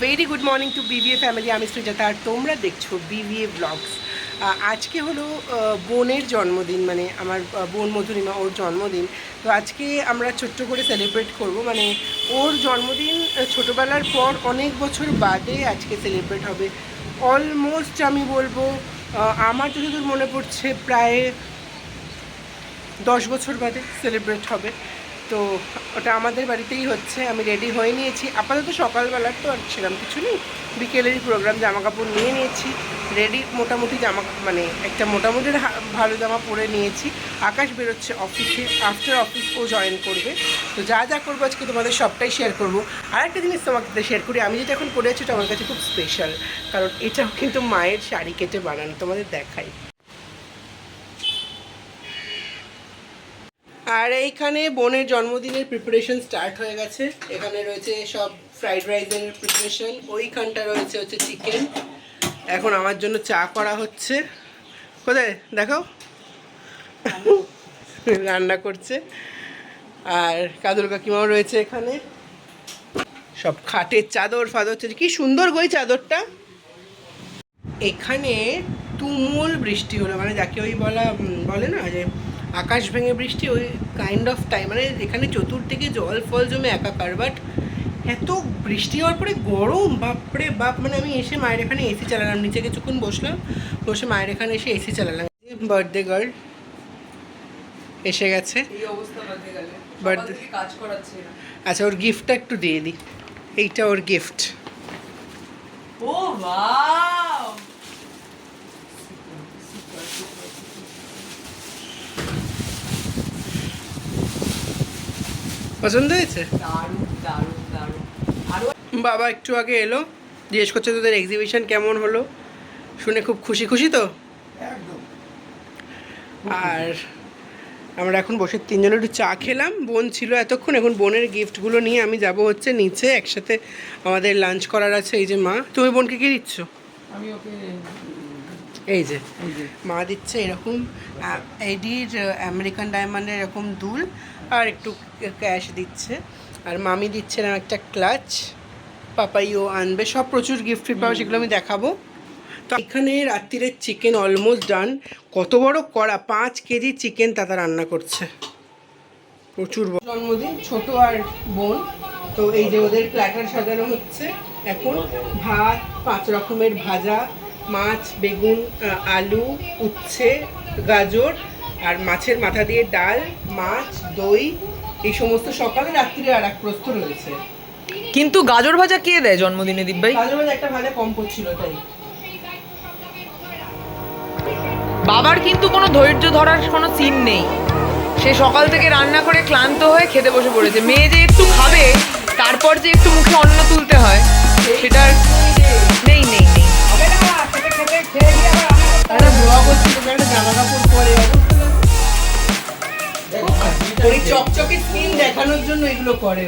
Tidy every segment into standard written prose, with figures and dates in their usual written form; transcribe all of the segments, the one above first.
Very good morning to BVA family. আমি সুজাতা আর তোমরা দেখছো বিভিএ ব্লগস। আজকে হলো বোনের জন্মদিন, মানে আমার বোন মধুরিমা, ওর জন্মদিন। তো আজকে আমরা ছোট্ট করে সেলিব্রেট করব, মানে ওর জন্মদিন ছোটোবেলার পর অনেক বছর বাদে আজকে সেলিব্রেট হবে। অলমোস্ট আমি বলবো আমার যতদূর মনে পড়ছে প্রায় 10 বছর বাদে সেলিব্রেট হবে। তো ওটা আমাদের বাড়িতেই হচ্ছে। আমি রেডি হয়ে নিয়েছি আপাতত। সকালবেলার তো আর সেরকম কিছু নেই, বিকেলেরই প্রোগ্রাম। জামা কাপড় নিয়ে নিয়েছি রেডি, মোটামুটি জামা, মানে একটা মোটামুটি ভালো জামা পরে নিয়েছি। আকাশ বেরোচ্ছে অফিসে, আফটার অফিস ও জয়েন করবে। তো যা যা করবো আজকে তোমাদের সবটাই শেয়ার করবো। আর একটা জিনিস তোমাকে শেয়ার করি, আমি যেটা এখন পরে আছি ওটা আমার কাছে খুব স্পেশাল, কারণ এটাও কিন্তু মায়ের শাড়ি কেটে বানানো। তোমাদের দেখাই। আর এইখানে বোনের জন্মদিনের প্রিপারেশন স্টার্ট হয়ে গেছে। এখানে রয়েছে সব ফ্রাইড রাইসের প্রিপারেশন, ওইখানটা রয়েছে হচ্ছে চিকেন। এখন আমার জন্য চা করা হচ্ছে। কোথায় দেখাও, রান্না করছে। আর কাদুল কাকিমাও রয়েছে এখানে। সব খাটের চাদর ফাদর, কি সুন্দর গো এই চাদরটা। এখানে তুমুল বৃষ্টি হলো, মানে যাকে ওই বলে না যে আকাশ ভেঙে বৃষ্টি, ওই কাইন্ড অফ টাইম। মানে এখানে চতুর্দিকে জল ফল জমে একাকার। বাট এত বৃষ্টি হওয়ার পরে গরম, বাপরে বাপ। মানে আমি এসে মায়ের এখানে এসি চালালাম, নিচে কিছুক্ষণ বসলাম, বসে মায়ের এখানে এসে এসি চালালাম। বার্থডে গার্ল এসে গেছে। বার্থডে আচ্ছা, ওর গিফটটা একটু দিয়ে দিই। এইটা ওর গিফট। ও ওয়াও, পছন্দ হয়েছে? দারুণ দারুণ দারুণ। আরো বাবা একটু আগে এলো, জিজ্ঞেস করছে তোদের এক্সিবিশন কেমন হলো। শুনে খুব খুশি খুশি তো একদম। আর আমরা এখন বসে তিনজনে একটু চা খেলাম। বোন ছিল এতক্ষণ, এখন বোনের গিফটগুলো নিয়ে আমি যাব হচ্ছে নিচে, একসাথে আমাদের লাঞ্চ করার আছে। এই যে মা, তুমি বোনকে কি দিচ্ছ? আমি ওকে এই যে মা দিচ্ছে এরকম এডির আমেরিকান ডায়মন্ডের এরকম দুল, আর একটু ক্যাশ দিচ্ছে। আর মামি দিচ্ছে না একটা ক্লাচ, পাপাইও আনবে। সব প্রচুর গিফট পাবো, সেগুলো আমি দেখাবো। তো এখানে রাত্রিরের চিকেন অলমোস্ট ডান। কত বড় কড়া, 5 কেজি চিকেন তাতা রান্না করছে, প্রচুর। জন্মদিন ছোট আর বোন, তো এই যে ওদের প্ল্যাটার সাজানো হচ্ছে এখন। ভাত, 5 রকমের ভাজা, মাছ, বেগুন, আলু, উচ্ছে, গাজর, আর মাছের মাথা দিয়ে ডাল, মাছ, দই, এই সমস্ত সকালে। রাত্রিরে আর এক প্রস্তুত রয়েছে। কিন্তু গাজর ভাজা কে দেয় জন্মদিনে দীপ ভাই? গাজর ভাজা একটা ভাজা কম পড়ছিল তাই। বাবার কিন্তু কোনো ধৈর্য ধরার কোনো সিন নেই। সে সকাল থেকে রান্না করে ক্লান্ত হয়ে খেতে বসে পড়েছে। মেয়ে যে একটু খাবে, তারপর যে একটু মুখে অন্ন তুলতে হয়, সেটার নেই নেই নেই। চকচকে স্কিন দেখানোর জন্য এগুলো করে।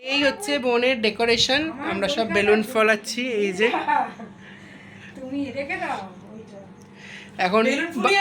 এই হচ্ছে বোনের ডেকোরেশন। আমরা সব বেলুন ফলাচ্ছি। এই যে তুমি রেখে দাও এখন,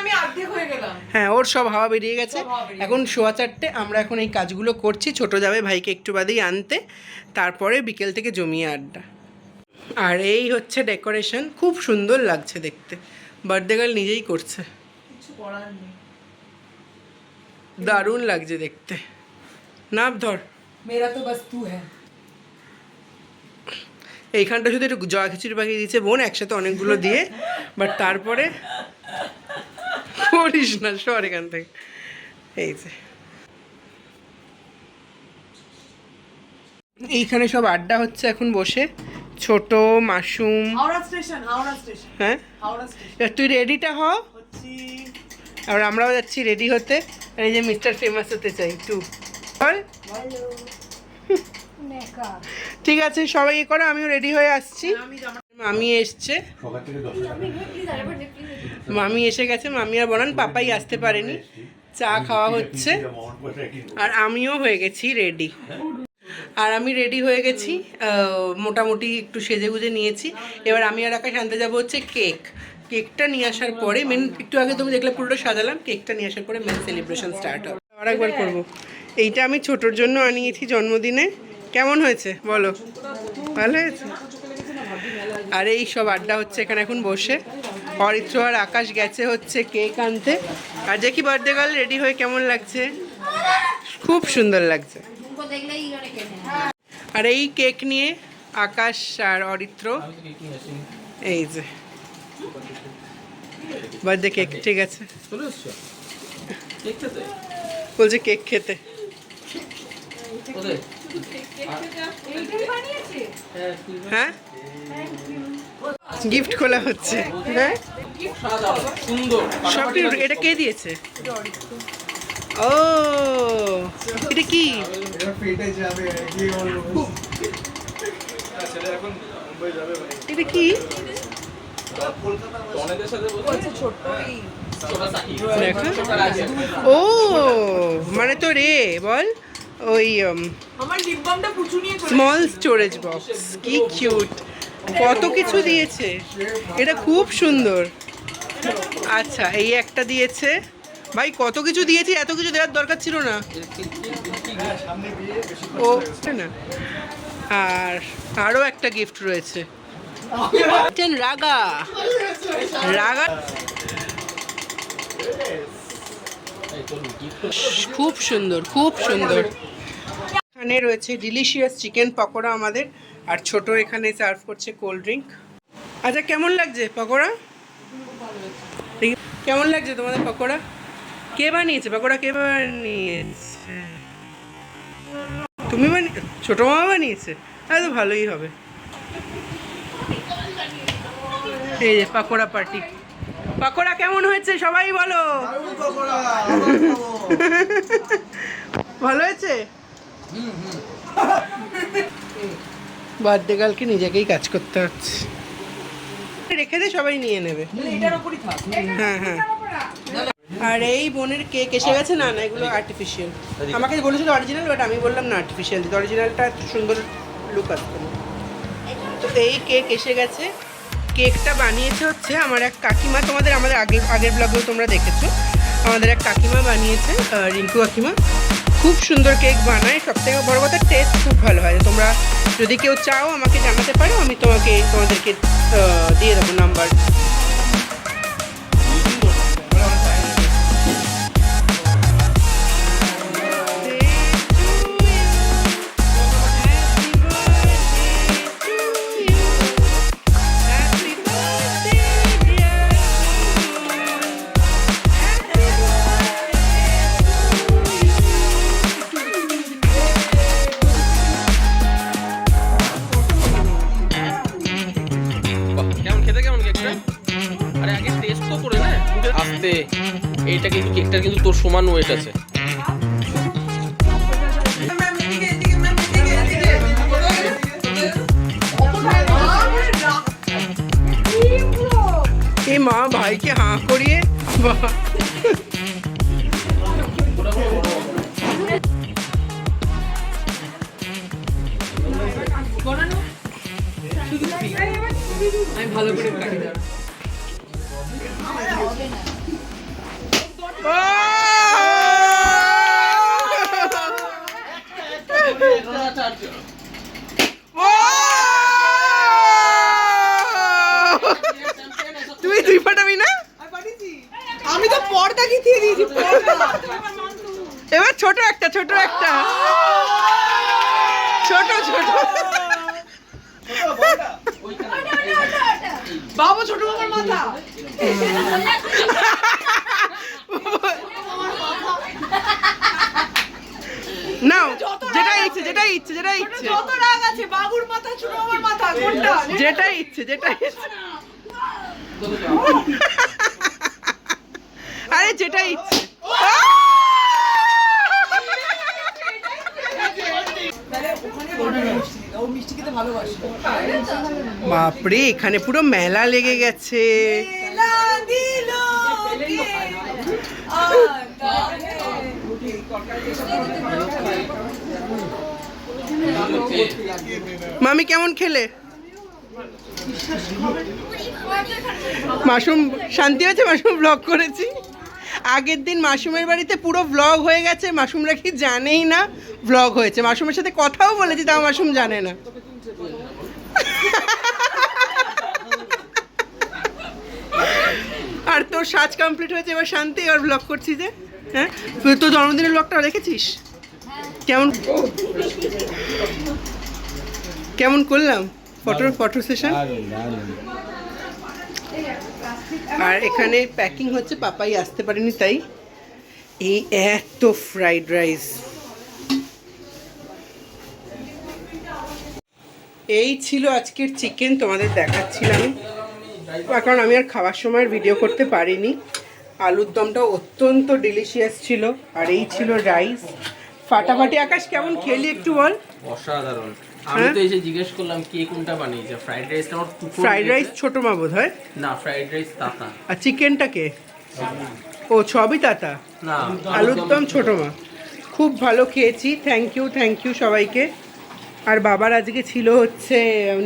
আমি অর্ধেক হয়ে গেলাম। হ্যাঁ ওর সব হাওয়া বেরিয়ে গেছে। এখন 4:15 আমরা এখন এই কাজগুলো করছি। ছোট যাবে ভাইকে একটু বাদেই আনতে, তারপরে বিকেল থেকে জমিয়ে আড্ডা। আর এই হচ্ছে ডেকোরেশন, খুব সুন্দর লাগছে দেখতে। বার্থডে গার্ল নিজেই করছে, কিছু করার নেই। দারুণ লাগছে দেখতে। না ধর, মেরা তো বাস তু হ্যায়। এইখানটা শুধু একটু জয়া খিচুড়ি পাকিয়ে দিয়েছে বোন, একসাথে অনেকগুলো দিয়ে। বাট তারপরে করিস না, সর এখান থেকে। এই যে এইখানে সব আড্ডা হচ্ছে এখন বসে। ছোট মাসুম, হাওড়া স্টেশন, হাওড়া স্টেশন, হ্যাঁ হাওড়া স্টেশন। এবার তুই রেডিটা হ। আর আমরাও যাচ্ছি রেডি হতে। আর এই যে মিস্টার ফেমাস হতে চাই টু বল। ঠিক আছে সবাই এ করো, আমিও রেডি হয়ে আসছি। মামি এসছে, মামি এসে গেছে। মামি আর বনান পাপাই আসতে পারেনি। চা খাওয়া হচ্ছে আর আমিও হয়ে গেছি রেডি। আর আমি রেডি হয়ে গেছি, মোটামুটি একটু সেজে গুজে নিয়েছি। এবার আমি আর আকাশ আনতে যাবো হচ্ছে কেকটা নিয়ে আসার পরে মেন, একটু আগে তুমি দেখলে পুরোটা সাজালাম, কেকটা নিয়ে আসার পরে মেন সেলিব্রেশন স্টার্ট হবে। আর একবার করবো। এইটা আমি ছোটোর জন্য আনিয়েছি জন্মদিনে। কেমন হয়েছে বলো? ভালো হয়েছে। আর এই সব আড্ডা হচ্ছে এখানে এখন বসে। অরিত্র আর আকাশ গেছে হচ্ছে কেক আনতে। আর যে কি বার্থডে গার্ল রেডি হয়ে কেমন লাগছে? খুব সুন্দর লাগছে। আর এই কেক নিয়ে আকাশ আর অরিত্র, এই যে বার্থডে কেক, ঠিক আছে বলছে কেক খেতে। হ্যাঁ, গিফট খোলা হচ্ছে। হ্যাঁ, সব এটা কে দিয়েছে? ও, এটা কি? এটা কি? ও মানে তো রে বল, ওই স্মল স্টোরেজ বক্স। কি কিউট, কত কিছু দিয়েছে, এটা খুব সুন্দর। আচ্ছা, এই একটা দিয়েছে। ভাই কত কিছু দিয়েছি, এত কিছু দেওয়ার দরকার ছিল না। ও না, আর আরও একটা গিফট রয়েছে। রাগা রাগা, খুব সুন্দর, খুব সুন্দর। এখানে রয়েছে ডিলিশিয়াস চিকেন পকোড়া আমাদের, আর ছোট এখানে সার্ভ করছে কোল্ড ড্রিঙ্ক। আচ্ছা, কেমন লাগছে পকোড়া? কেমন লাগছে তোমাদের পকোড়া? কে বানিয়েছে পকোড়া? কে বানিয়েছে? তুমি ছোট মামা বানিয়েছে? তাহলে তো ভালোই হবে। এই যে পকোড়া পার্টি। পকোড়া কেমন হয়েছে সবাই বলো? ভালো হয়েছে। বার্থডে গার্লকে নিজেকেই কাজ করতে হচ্ছে। রেখে দে, সবাই নিয়ে নেবে। হ্যাঁ হ্যাঁ। আর এই বোনের কেক এসে গেছে। না না, এগুলো আর্টিফিশিয়াল। আমাকে বলেছিল অরিজিনাল, বাট আমি বললাম না আর্টিফিশিয়াল দিতে, অরিজিনালটা এত সুন্দর লুক আসতো না। তো এই কেক এসে গেছে। কেকটা বানিয়েছে হচ্ছে আমার এক কাকিমা। তোমাদের আমাদের আগের ব্লগেও তোমরা দেখেছো, আমাদের এক কাকিমা বানিয়েছে, রিঙ্কু কাকিমা। খুব সুন্দর কেক বানায়, সবথেকে বড় কথা টেস্ট খুব ভালো হয়। তোমরা যদি কেউ চাও আমাকে জানাতে পারো, আমি তোমাদেরকে দিয়ে দেবো নাম্বার। এইটা কিন্তু কেকটা কিন্তু তোর সমান ওয়েট আছে। এই মা ভাইকে হাঁ করিয়ে আমি ভালো করে কাটি দাও। তুই দুই ফাটাবি না? আমি তো পর্দা খিচিয়ে দিয়েছি। এবার ছোট একটা ছোট বাবা ছোট বাবার মাথা। নাও, যেটা ইচ্ছে যত রাগ আছে, বাবুর মাথা ছোট বাবার মাথা কোনটা? যেটা ইচ্ছে আরে যেটা ইচ্ছে। বাপরে, এখানে পুরো মেলা লেগে গেছে। মামি কেমন খেলে? মাশরুম শান্তি হয়েছে? মাশরুম ব্লগ করেছি আগের দিন, মাশরুমের বাড়িতে পুরো ব্লগ হয়ে গেছে, মাশরুমরা কি জানেই না ব্লগ হয়েছে। মাশরুমের সাথে কথাও বলেছি, তাও মাশরুম জানে না। আর তোর সাজ কমপ্লিট হয়েছে, এবার শান্তি আর ব্লগ করছি যে। হ্যাঁ, তুই তো জন্মদিনের ব্লগটা দেখেছিস? কেমন কেমন করলাম ফটো সেশন? আর এখানে প্যাকিং হচ্ছে, পাপাই আসতে পারেনি তাই। এই এত ফ্রাইড রাইস, এই ছিল আজকের চিকেন, তোমাদের দেখাচ্ছিলাম। কারণ আমি আর খাওয়ার সময় ভিডিও করতে পারিনি। আলুর দমটা অত্যন্ত ডিলিশিয়াস ছিল। আর এই ছিল রাইস, ফাটাফাটি। আকাশ কেমন খেলি একটু বল। অসাধারণ। আমি তো এসে জিজ্ঞেস করলাম কে কোনটা বানিয়েছে। ফ্রাইড রাইসটা আমার টুকরো। ফ্রাইড রাইস ছোট মা বোধ হয়। না, ফ্রাইড রাইস তাতা। আর চিকেনটা কে? ও সবই তাতা। না, আলুর দম ছোট মা। খুব ভালো খেয়েছি, থ্যাংক ইউ সবাইকে। আর বাবার আজকে ছিল হচ্ছে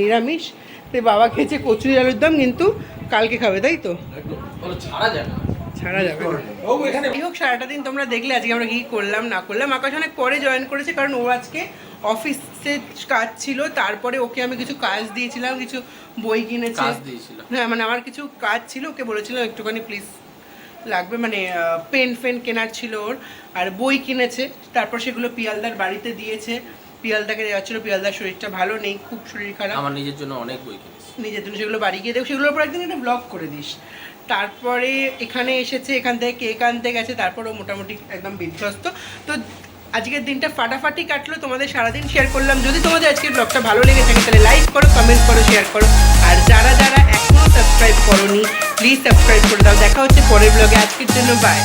নিরামিষ, তো বাবা খেয়েছে কচুরি আলুর দম, কিন্তু কালকে খাবে, তাই তো? ছাড়া যাবে না। ছাড়া যাবে না। যাই হোক, সারাটা দিন তোমরা দেখলে আজকে আমরা কি করলাম না করলাম। আকাশ অনেক পরে জয়েন করেছে, কারণ ও আজকে অফিসে কাজ ছিল, তারপরে ওকে আমি কিছু কাজ দিয়েছিলাম, কিছু বই কিনেছে। হ্যাঁ, মানে আমার কিছু কাজ ছিল, ওকে বলেছিলাম একটুখানি প্লিজ লাগবে, মানে পেন কেনার ছিল ওর, আর বই কিনেছে। তারপর সেগুলো পিয়ালদার বাড়িতে দিয়েছে। পিয়ালদাকে দেওয়া ছিল, পিয়ালদার শরীরটা ভালো নেই, খুব শরীর খারাপ। আমার নিজের জন্য অনেক বই কিনেছি। নিজের জন্য সেগুলো বাড়ি গিয়ে দেখ, সেগুলোর উপর একদিন একটা ব্লগ করে দিস। তারপরে এখানে এসেছে, এখান থেকে কেক আনতে গেছে, তারপরও মোটামুটি একদম বিধ্বস্ত। তো আজকের দিনটা ফাটাফাটি কাটলো, তোমাদের সারাদিন শেয়ার করলাম। যদি তোমাদের আজকের ব্লগটা ভালো লেগে থাকে তাহলে লাইক করো, কমেন্ট করো, শেয়ার করো। আর যারা যারা এখনও সাবস্ক্রাইব করোনি প্লিজ সাবস্ক্রাইব করে দাও। দেখা হচ্ছে পরের ব্লগে। আজকের জন্য বাই।